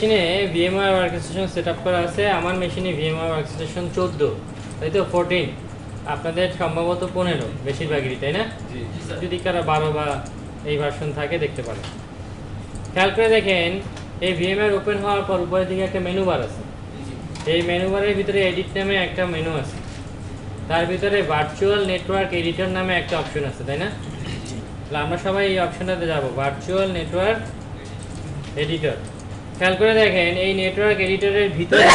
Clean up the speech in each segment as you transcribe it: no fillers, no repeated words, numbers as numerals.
মেশিনে VMware workstation setup করা আছে। আমার মেশিনে VMware ওয়ার্কস্টেশন 14, তাই তো 14, আপনাদের সম্ভবত 15 বেশিরভাগই, তাই না? যদি কারো 12 বা এই ভার্সন থাকে দেখতে পারেন। খেয়াল করে দেখেন, এই VMware ওপেন হওয়ার পর উপরের দিকে একটা মেনু বার আছে। এই মেনু বারের ভিতরে এডিট নামে একটা মেনু আছে, তার ভিতরে ভার্চুয়াল নেটওয়ার্ক এডিটর নামে একটা অপশন আছে, তাই না? তাহলে আমরা সবাই এই অপশনটাতে যাব, ভার্চুয়াল নেটওয়ার্ক এডিটর। খেয়াল করে দেখেন, এই নেটওয়ার্ক এডিটরের ভিতরে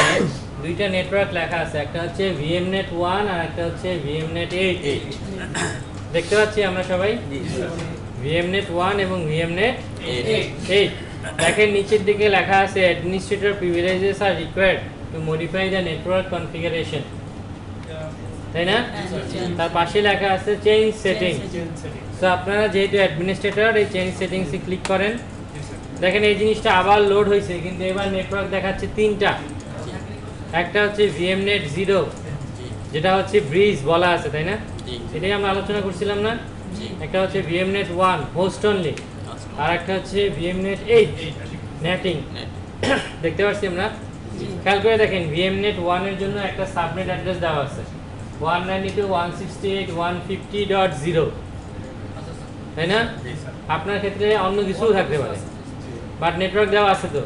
দুইটা নেটওয়ার্ক লেখা আছে, একটা হচ্ছে VMnet 1 আর একটা হচ্ছে VMnet 8। দেখতে পাচ্ছি আমরা সবাই VMnet 1 এবং VMnet 8। দেখেন নিচের দিকে লেখা আছে administrator privileges R required to modify the network configuration, তাই না? তার পাশে লেখা আছে চেঞ্জ সেটিং। তো আপনারা যেহেতু অ্যাডমিনিস্ট্রেটর, এই চেঞ্জ সেটিংসে ক্লিক করেন। দেখেন এই জিনিসটা আবার লোড হয়েছে, কিন্তু এবার নেটওয়ার্ক দেখাচ্ছে তিনটা। একটা হচ্ছে VMnet 0, যেটা হচ্ছে ব্রিজ বলা আছে, তাই না? এটাই আমরা আলোচনা করছিলাম না? একটা হচ্ছে VMnet 1 হোস্ট অনলি, আর একটা হচ্ছে VMnet 8 নেটিং। দেখতে পাচ্ছি আমরা। খেয়াল করে দেখেন, VMnet 1 এর জন্য একটা সাবনেট অ্যাড্রেস দেওয়া আছে 192.168.150.0, তাই না? আপনার ক্ষেত্রে অন্য কিছুও থাকতে পারে, বাট নেটওয়ার্ক দেওয়া আছে তো।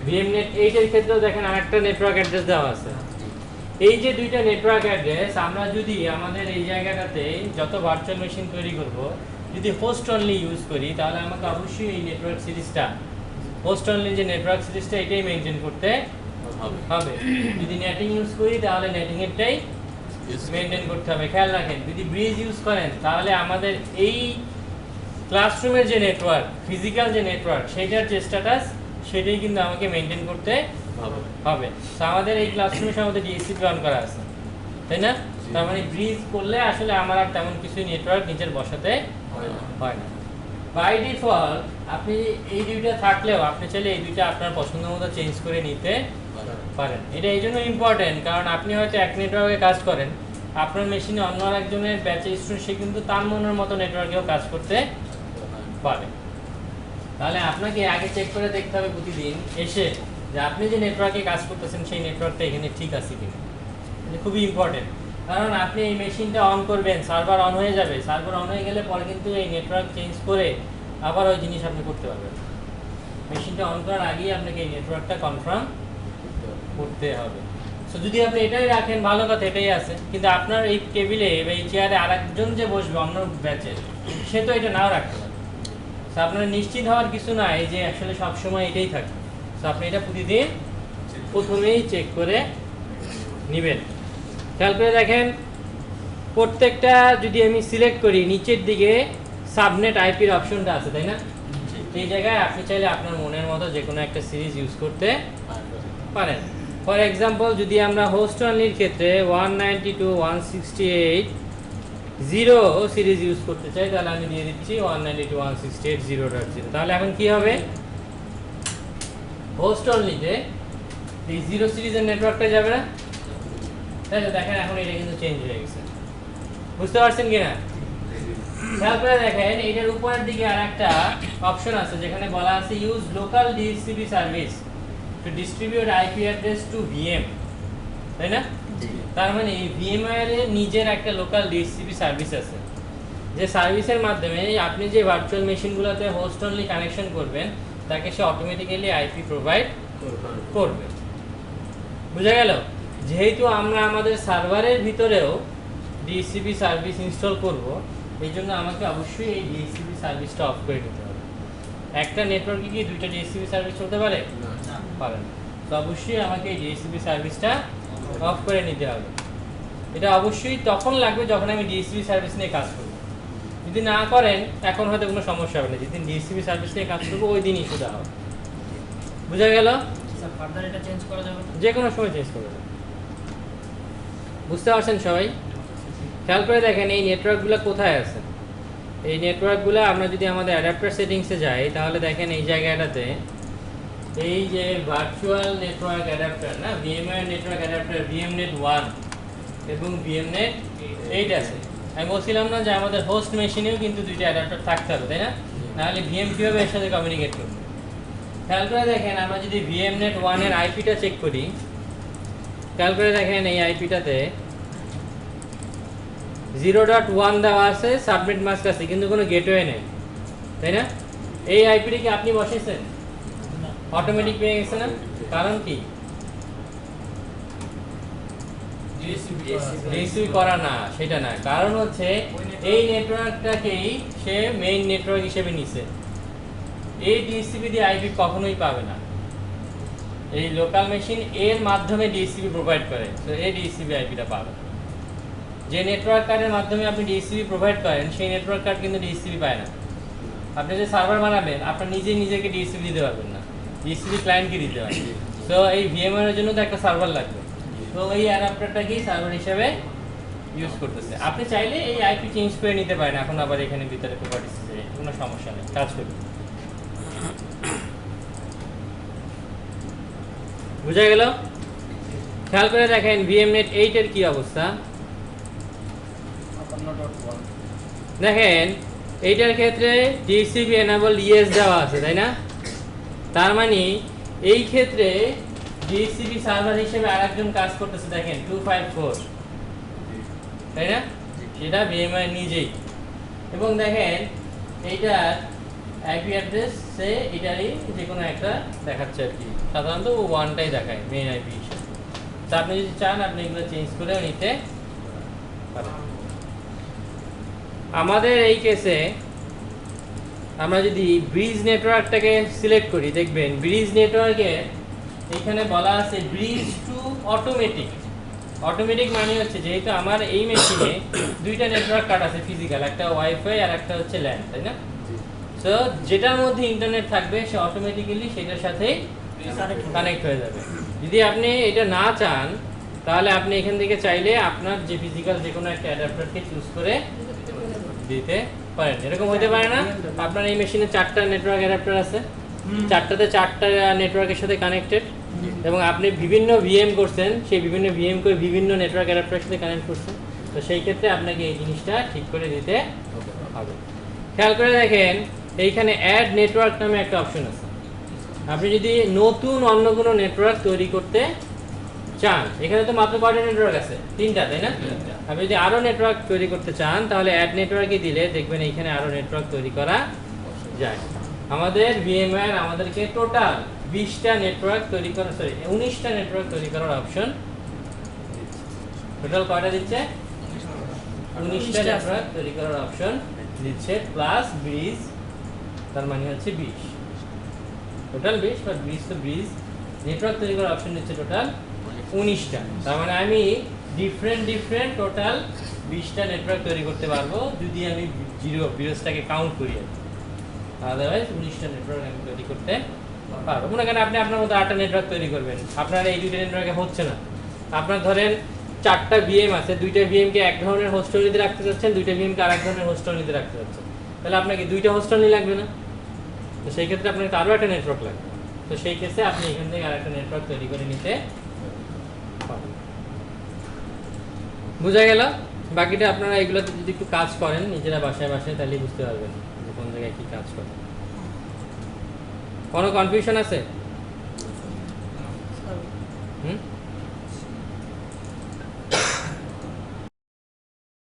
VMnet 8 এর ক্ষেত্রেও দেখেন আরেকটা নেটওয়ার্ক অ্যাড্রেস দেওয়া আছে। এই যে দুইটা নেটওয়ার্ক অ্যাড্রেস, আমরা যদি আমাদের এই জায়গাটাতে যত ভার্চুয়াল মেশিন তৈরি করব, যদি হোস্ট অনলি ইউজ করি, তাহলে আমাকে অবশ্যই এই নেটওয়ার্ক সিরিজটা, হোস্ট অনলি যে নেটওয়ার্ক সিরিজটা, এটাই মেনটেন করতে হবে। যদি নেটিং ইউজ করি, তাহলে নেটিং এরটাই মেনটেন করতে হবে। খেয়াল রাখেন, যদি ব্রিজ ইউজ করেন, তাহলে আমাদের এই ক্লাসরুমের যে নেটওয়ার্ক, ফিজিক্যাল যে নেটওয়ার্ক, সেটার যে স্ট্যাটাস, সেটাই কিন্তু আমাকে মেনটেন করতে হবে। তো আমাদের এই ক্লাসরুমের সাথে DHCP অন করা আছে, তাই না? তার মানে ব্রিজ করলে আসলে আমার আর তেমন কিছু নেটওয়ার্ক নিচের বসাতে হয় না। বাই ডিফল্ট আপনি এই দুইটা থাকলেও আপনি চাইলে এই দুইটা আপনার পছন্দ মতো চেঞ্জ করে নিতে পারেন। এটা এই জন্য ইম্পর্টেন্ট, কারণ আপনি হয়তো এক নেটওয়ার্কে কাজ করেন, আপনার মেশিনে অন্য আরেকজনের ব্যাচের স্টুডেন্ট, সে কিন্তু তার মনের মতো নেটওয়ার্কেও কাজ করতে পারে। তাহলে আপনাকে আগে চেক করে দেখতে হবে প্রতিদিন এসে, যে আপনি যে নেটওয়ার্কে কাজ করতেছেন সেই নেটওয়ার্কটা এখানে ঠিক আছে কিনা। এটা খুবই ইম্পর্টেন্ট, কারণ আপনি এই মেশিনটা অন করবেন, সার্ভার অন হয়ে যাবে, সার্ভার অন হয়ে গেলে পরে কিন্তু এই নেটওয়ার্ক চেঞ্জ করে আবার ওই জিনিস আপনি করতে পারবেন। মেশিনটা অন করার আগেই আপনাকে এই নেটওয়ার্কটা কনফার্ম করতে হবে। সো যদি আপনি এটাই রাখেন, ভালো কথা, এটাই আছে, কিন্তু আপনার এই টেবিলে বা এই চেয়ারে আরেকজন যে বসবে অন্য ব্যাচের, সে তো এটা নাও রাখতে পারে। সো আপনার নিশ্চিত হওয়ার কিছু নাই যে আসলে সবসময় এটাই থাকে। সো আপনি এটা প্রতিদিন প্রথমেই চেক করে নেবেন। খেয়াল করে দেখেন, প্রত্যেকটা যদি আমি সিলেক্ট করি, নিচের দিকে সাবনেট আইপির অপশনটা আছে, তাই না? এই জায়গায় আপনি চাইলে আপনার মনের মতো যে কোনো একটা সিরিজ ইউজ করতে পারেন। ফর এক্সাম্পল, যদি আমরা হোস্ট অনলির ক্ষেত্রে 192.168.0 সিরিজ ইউজ করতে চাই, তাহলে আমি দিয়ে দিচ্ছি 192.168.0.0। তাহলে এখন কি হবে, হোস্ট অনলিতে এই 0 সিরিজের নেটওয়ার্কটা যাবে না, তাই তো? দেখেন এখন এটা কিন্তু চেঞ্জ হয়ে গেছে, বুঝতে পারছেন কিনা? খেয়াল করে দেখেন, এটার উপরের দিকে আর একটা অপশন আছে যেখানে বলা আছে use local DHCP service to distribute IP address to VM, তাই না? তার মানে VMware এর নিজের একটা লোকাল DHCP সার্ভিস আছে, যে সার্ভিসের মাধ্যমে আপনি যে ভার্চুয়াল মেশিনগুলোতে হোস্ট অনলি কানেকশন করবেন, তাকে সে অটোমেটিক্যালি আইপি প্রোভাইড করবে। বুঝা গেল? যেহেতু আমরা আমাদের সার্ভারের ভিতরেও DHCP সার্ভিস ইনস্টল করব, এই জন্য আমাকে অবশ্যই এই DHCP সার্ভিসটা অফ করে নিতে হবে। একটা নেটওয়ার্কে কি দুইটা DHCP সার্ভিস চলতে পারে? পারে না। তো অবশ্যই আমাকে এই DHCP সার্ভিসটা অফ করে নিতে হবে। এটা অবশ্যই তখন লাগবে যখন আমি DHCP সার্ভিস নিয়ে কাজ করব। যদি না করেন, এখন হয়তো কোনো সমস্যা হবে না, যেদিন DHCP সার্ভিস নিয়ে কাজ করবো ওই দিনই শুধু হবে। বুঝা গেল? ফার্দার এটা চেঞ্জ করা যাবে, যে কোনো সময় চেঞ্জ করবে। বুঝতে পারছেন সবাই? খেয়াল করে দেখেন, এই নেটওয়ার্কগুলো কোথায় আছে। এই নেটওয়ার্কগুলো আমরা যদি আমাদের অ্যাডাপ্টার সেটিংসে যাই, তাহলে দেখেন এই জায়গাটাতে এই যে ভার্চুয়াল নেটওয়ার্ক অ্যাডাপ্টার, না VMware নেটওয়ার্ক অ্যাডাপ্টার VMnet 1 এবং VMnet 8 আছে। আমি বলছিলাম না যে আমাদের হোস্ট মেশিনেও কিন্তু দুইটা অ্যাডাপ্টার থাকতে হবে, তাই না? নাহলে VM কীভাবে এর সাথে কমিউনিকেট করবে? খেয়াল করে দেখেন আমরা যদি ভিএমনেট 1 এর আইপিটা চেক করি, খেয়াল করে দেখেন এই আইপিটাতে 0.1 দেওয়া আছে, সাবনেট মাস্ক আছে, কিন্তু কোনো গেটওয়ে নেই, তাই না? এই আইপিটা কি আপনি বসেছেন? অটোমেটিক পেয়ে গেছে না? কারণ কি? ডিএসসিপি করা না, সেটা না, কারণ হচ্ছে এই নেটওয়ার্কটাকেই সে মেইন নেটওয়ার্ক হিসেবে নিছে। এই ডিএসসিপি দিয়ে আইপি কখনোই পাবে না। এই লোকাল মেশিন এর মাধ্যমে ডিএসসিপি প্রোভাইড করে, তো এই ডিএসসিপি আইপিটা পাবে। যে নেটওয়ার্ক কার্ডের মাধ্যমে আপনি ডিএসসিপি প্রোভাইড করেন সেই নেটওয়ার্ক কার্ড কিন্তু ডিএসসিপি পায় না। আপনি যে সার্ভার বানাবেন আপনার নিজেকে ডিএসসিপি দিতে পারবেন না, ডিএসসিপি ক্লায়েন্টকে দিতে পারবেন। তো এই ভিএমআর এর জন্য তো একটা সার্ভার লাগবে, তো এই অ্যাডাপ্টারটাকেই সার্ভার হিসেবে ইউজ করতেছে। আপনি চাইলে এই আইপি চেঞ্জ করে নিতে পারেন, এখন আবার এখানে ভিতরে প্রপার্টিস কোনো সমস্যা নেই, কাজ করবে। বুঝা গেল? খেয়াল করে দেখেন ভিএমনেট 8 এর কি অবস্থা। দেখেন এইটার ক্ষেত্রে ডিএসসিপি এনেবল ইএস দেওয়া আছে, তাই না? তার মানে এই ক্ষেত্রে ডিএসসিপি সার্ভার হিসেবে আরেকজন কাজ করতেছে, দেখেন 254, তাই না? সেটা ভিএমআই নিজেই। এবং দেখেন এইটার আইপি অ্যাড্রেস সে এটারই যে কোনো একটা দেখাচ্ছে আর কি, সাধারণত ও 1টাই দেখায় মেইন আইপি হিসেবে। তো আপনি যদি চান আপনি এগুলো চেঞ্জ করে নিতে পারেন। আমাদের এই কেসে আমরা যদি ব্রিজ নেটওয়ার্কটাকে সিলেক্ট করি, দেখবেন ব্রিজ নেটওয়ার্কে এখানে বলা আছে ব্রিজ টু অটোমেটিক। অটোমেটিক মানে হচ্ছে যেহেতু আমার এই মেশিনে দুইটা নেটওয়ার্ক কার্ড আছে ফিজিক্যাল, একটা ওয়াইফাই আর একটা হচ্ছে ল্যান, তাই না? সো যেটার মধ্যে ইন্টারনেট থাকবে সে অটোমেটিক্যালি সেটার সাথেই কানেক্ট হয়ে যাবে। যদি আপনি এটা না চান তাহলে আপনি এখান থেকে চাইলে আপনার যে ফিজিক্যাল যে কোনো একটা অ্যাডাপ্টারকে চুজ করে দিতে পারেন। এরকম হতে পারে না আপনার এই মেশিনে 4টা নেটওয়ার্ক অ্যাডাপ্টার আছে, 4টাতে 4টা নেটওয়ার্কের সাথে কানেক্টেড, এবং আপনি বিভিন্ন ভিএম করছেন, সেই বিভিন্ন ভিএম করে বিভিন্ন নেটওয়ার্ক অ্যাডাপ্টারের সাথে কানেক্ট করছেন, তো সেই ক্ষেত্রে আপনাকে এই জিনিসটা ঠিক করে দিতে হবে। খেয়াল করে দেখেন এইখানে অ্যাড নেটওয়ার্ক নামে একটা অপশন আছে। আপনি যদি নতুন অন্য কোনো নেটওয়ার্ক তৈরি করতে চান, এখানে তো মাত্র কয়টা নেটওয়ার্ক আছে? 3টা, তাই না? আপনি যদি আরো নেটওয়ার্ক তৈরি করতে চান তাহলে অ্যাড নেটওয়ার্কে দিলে দেখবেন এইখানে আরো নেটওয়ার্ক তৈরি করা যায়। আমাদের ভিএমওয়্যার আমাদেরকে টোটাল 20টা নেটওয়ার্ক তৈরি করা, 19টা নেটওয়ার্ক তৈরি করার অপশন দিচ্ছে। টোটাল কয়টা দিচ্ছে? 19টা নেটওয়ার্ক তৈরি করার অপশন দিচ্ছে, প্লাস ব্রিজ, তার মানে হচ্ছে 20, টোটাল 20, বাট ব্রিজ তো ব্রিজ নেটওয়ার্ক তৈরি করার অপশন দিচ্ছে টোটাল 19টা। তার মানে আমি ডিফারেন্ট টোটাল 20টা নেটওয়ার্ক তৈরি করতে পারবো যদি আমি ব্রিজটাকে কাউন্ট করি। আদারওয়াইজ 19টা নেটওয়ার্ক আমি তৈরি করতে পারবো। মনে করেন আপনি আপনার মতো 8টা নেটওয়ার্ক তৈরি করবেন, আপনার এই 2টা নেটওয়ার্কে হচ্ছে না, আপনার ধরেন 4টা ভিএম আছে, 2টা ভিএম কে এক ধরনের হোস্ট নিতে রাখতে চাচ্ছেন, 2টা ভিএম কে আরেক ধরনের হোস্ট নিতে রাখতে চাচ্ছেন, তাহলে আপনাকে 2টা হোস্ট লাগবে না? তো সেই ক্ষেত্রে আপনাকে আরো একটা নেটওয়ার্ক লাগবে। তো সেই কেসে আপনি এখান থেকে আরেকটা নেটওয়ার্ক তৈরি করে নিতে পারবেন। বুঝা গেল? বাকিটা আপনারা এগুলোতে যদি একটু কাজ করেন নিজেরা বাসায় তাহলে বুঝতে পারবেন যে কোন জায়গায় কি কাজ করে। কোনো কনফিউশন আছে?